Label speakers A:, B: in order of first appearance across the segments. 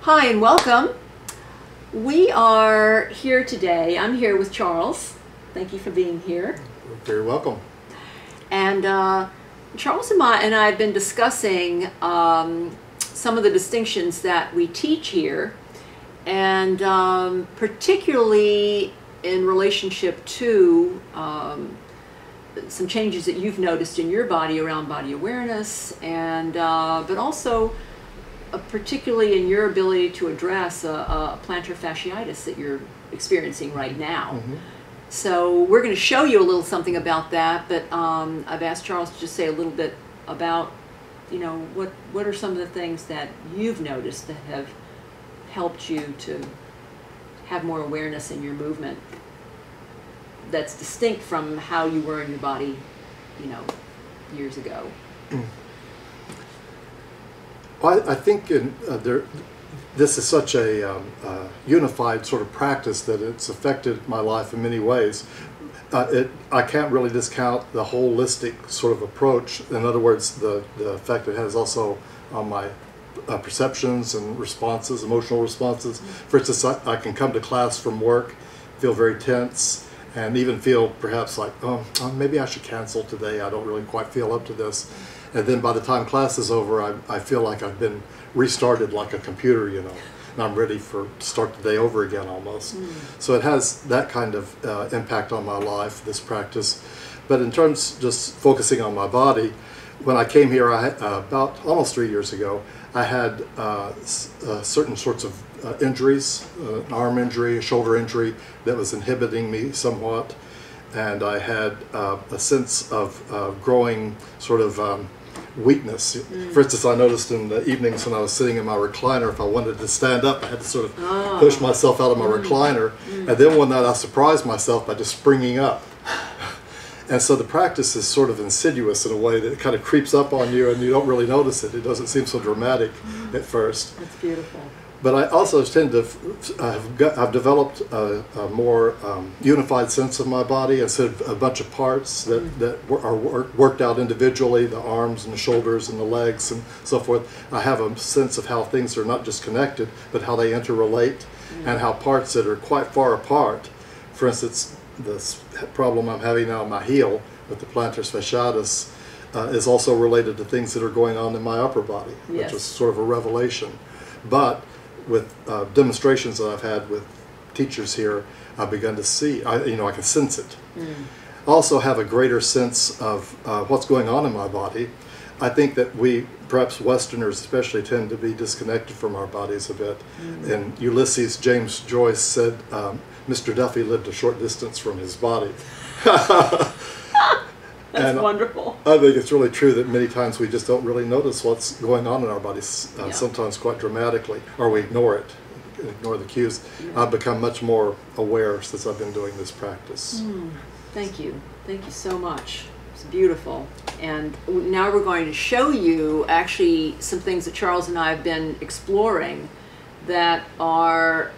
A: Hi and welcome. We are here today. I'm here with Charles. Thank you for being here.
B: You're very welcome.
A: And Charles and I have been discussing some of the distinctions that we teach here, and particularly in relationship to some changes that you've noticed in your body around body awareness, and but also particularly in your ability to address a plantar fasciitis that you're experiencing right now.
B: Mm-hmm.
A: So we're going to show you a little something about that, but I've asked Charles to just say a little bit about, you know, what are some of the things that you've noticed that have helped you to have more awareness in your movement that's distinct from how you were in your body, you know, years ago.
B: Well, I think this is such a unified sort of practice that it's affected my life in many ways. I can't really discount the holistic sort of approach. In other words, the effect it has also on my perceptions and responses, emotional responses. For instance, I can come to class from work, feel very tense, and even feel perhaps like, oh, maybe I should cancel today. I don't really quite feel up to this. And then by the time class is over, I feel like I've been restarted like a computer, you know, and I'm ready to start the day over again almost. So it has that kind of impact on my life, this practice. But in terms just focusing on my body, when I came here about almost 3 years ago, I had certain sorts of injuries, an arm injury, a shoulder injury that was inhibiting me somewhat. And I had a sense of growing sort of weakness. For instance, I noticed in the evenings when I was sitting in my recliner, if I wanted to stand up, I had to sort of push myself out of my recliner. And then one night I surprised myself by just springing up. And so the practice is sort of insidious in a way that it kind of creeps up on you and you don't really notice it. It doesn't seem so dramatic at first.
A: That's beautiful.
B: But I also tend to I've developed a more unified sense of my body instead of a bunch of parts that are worked out individually, the arms and the shoulders and the legs and so forth. I have a sense of how things are not just connected, but how they interrelate, and how parts that are quite far apart, for instance, this problem I'm having now in my heel with the plantar fasciitis is also related to things that are going on in my upper body, which is sort of a revelation. But with demonstrations that I've had with teachers here, I've begun to see, I can sense it. I also have a greater sense of what's going on in my body. I think that we, perhaps Westerners especially, tend to be disconnected from our bodies a bit. And Ulysses, James Joyce said, Mr. Duffy lived a short distance from his body.
A: That's wonderful.
B: I think it's really true that many times we just don't really notice what's going on in our bodies, sometimes quite dramatically, or we ignore it, ignore the cues. I've become much more aware since I've been doing this practice.
A: Thank you. Thank you so much. It's beautiful. And now we're going to show you actually some things that Charles and I have been exploring that are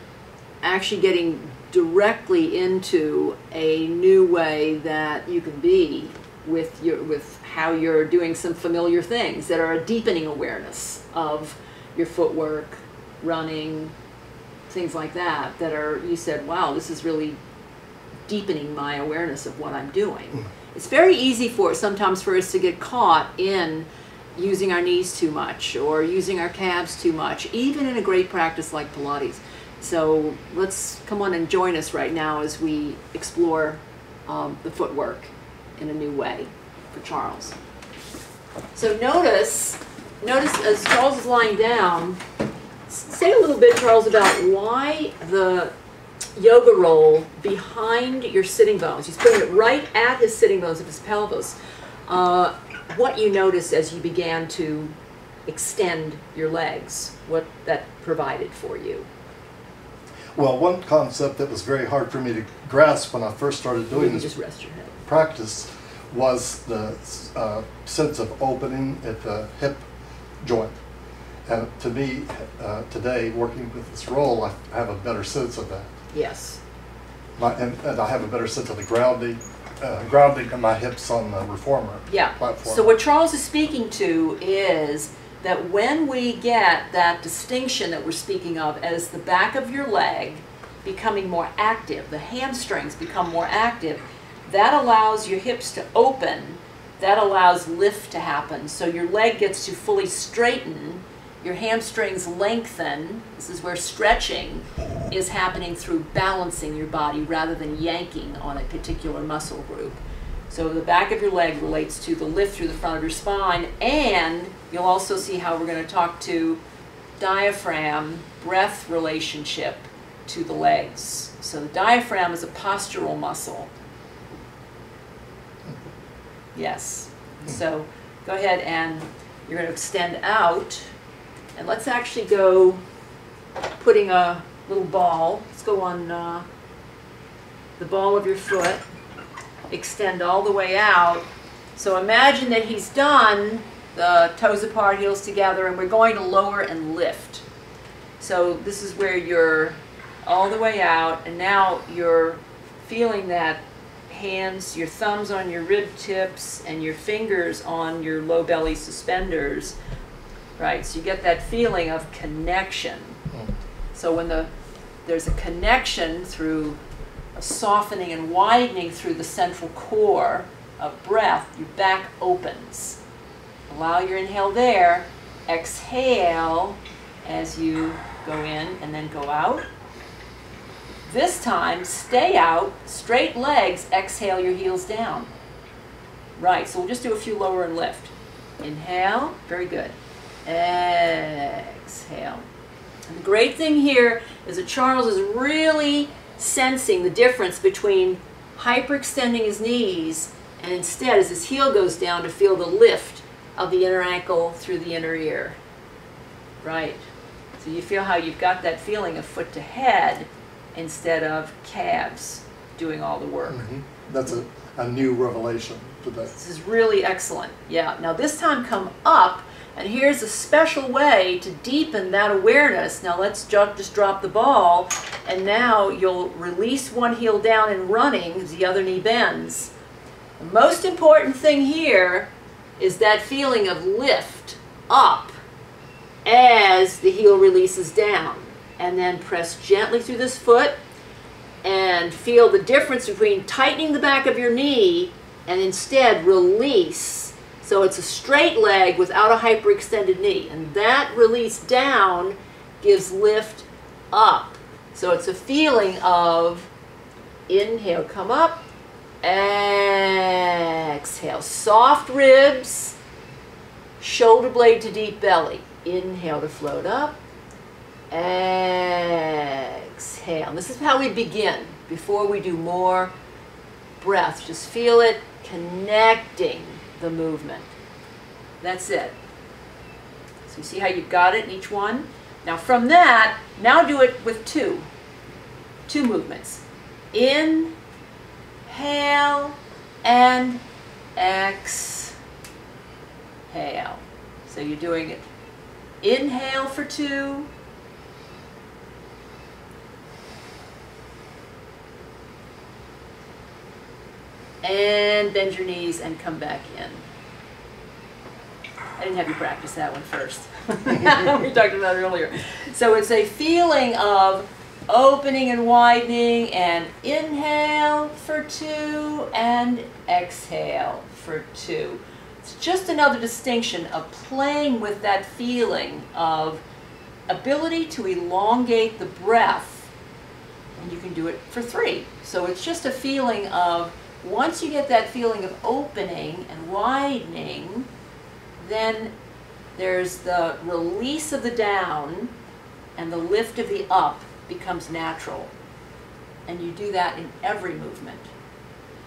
A: actually getting directly into a new way that you can be with how you're doing some familiar things that are a deepening awareness of your footwork, running, things like that, that are, you said, wow, this is really deepening my awareness of what I'm doing. It's very easy sometimes for us to get caught in using our knees too much or using our calves too much, even in a great practice like Pilates. So let's come on and join us right now as we explore the footwork in a new way for Charles. So notice as Charles is lying down, say a little bit, Charles, about why the yoga roll behind your sitting bones. He's putting it right at his sitting bones of his pelvis. What you noticed as you began to extend your legs, what that provided for you.
B: Well, one concept that was very hard for me to grasp when I first started doing this practice was the sense of opening at the hip joint. And to me, today, working with this roll, I have a better sense of that.
A: Yes.
B: And I have a better sense of the grounding of my hips on the reformer platform.
A: So what Charles is speaking to is that when we get that distinction that we're speaking of as the back of your leg becoming more active, the hamstrings become more active, that allows your hips to open, that allows lift to happen. So your leg gets to fully straighten, your hamstrings lengthen. This is where stretching is happening through balancing your body rather than yanking on a particular muscle group. So the back of your leg relates to the lift through the front of your spine, and you'll also see how we're going to talk to diaphragm, breath relationship to the legs. So the diaphragm is a postural muscle. Yes. So go ahead and you're going to extend out. And let's actually go putting a little ball. Let's go on the ball of your foot. Extend all the way out. So imagine that he's done the toes apart, heels together, and we're going to lower and lift. So this is where you're all the way out, and now you're feeling that hands, your thumbs on your rib tips and your fingers on your low belly suspenders. Right, so you get that feeling of connection. So when there's a connection through a softening and widening through the central core of breath, your back opens. Allow your inhale there. Exhale as you go in and then go out. This time, stay out, straight legs, exhale your heels down. Right, so we'll just do a few lower and lift. Inhale, very good. Exhale. And the great thing here is that Charles is really sensing the difference between hyperextending his knees and instead, as his heel goes down, to feel the lift of the inner ankle through the inner ear. Right. So you feel how you've got that feeling of foot to head instead of calves doing all the work.
B: Mm-hmm. That's a new revelation today.
A: This is really excellent. Yeah. Now this time come up. And here's a special way to deepen that awareness. Now let's just drop the ball, and now you'll release one heel down and running as the other knee bends. The most important thing here is that feeling of lift up as the heel releases down. And then press gently through this foot and feel the difference between tightening the back of your knee and instead release. So it's a straight leg without a hyperextended knee. And that release down gives lift up. So it's a feeling of inhale, come up, exhale. Soft ribs, shoulder blade to deep belly. Inhale to float up, exhale. And this is how we begin before we do more breath. Just feel it connecting the movement. That's it. So you see how you've got it in each one? Now from that, now do it with two movements. Inhale and exhale. So you're doing it. Inhale for 2. And bend your knees and come back in. I didn't have you practice that one first. We talked about it earlier. So it's a feeling of opening and widening, and inhale for 2 and exhale for 2. It's just another distinction of playing with that feeling of ability to elongate the breath, and you can do it for 3. So it's just a feeling of, once you get that feeling of opening and widening, then there's the release of the down and the lift of the up becomes natural. And you do that in every movement.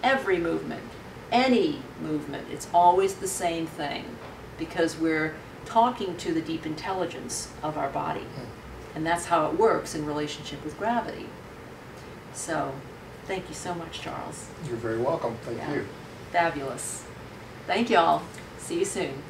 A: Every movement. Any movement. It's always the same thing because we're talking to the deep intelligence of our body. And that's how it works in relationship with gravity. So, thank you so much, Charles.
B: You're very welcome. Thank you.
A: Fabulous. Thank y'all. See you soon.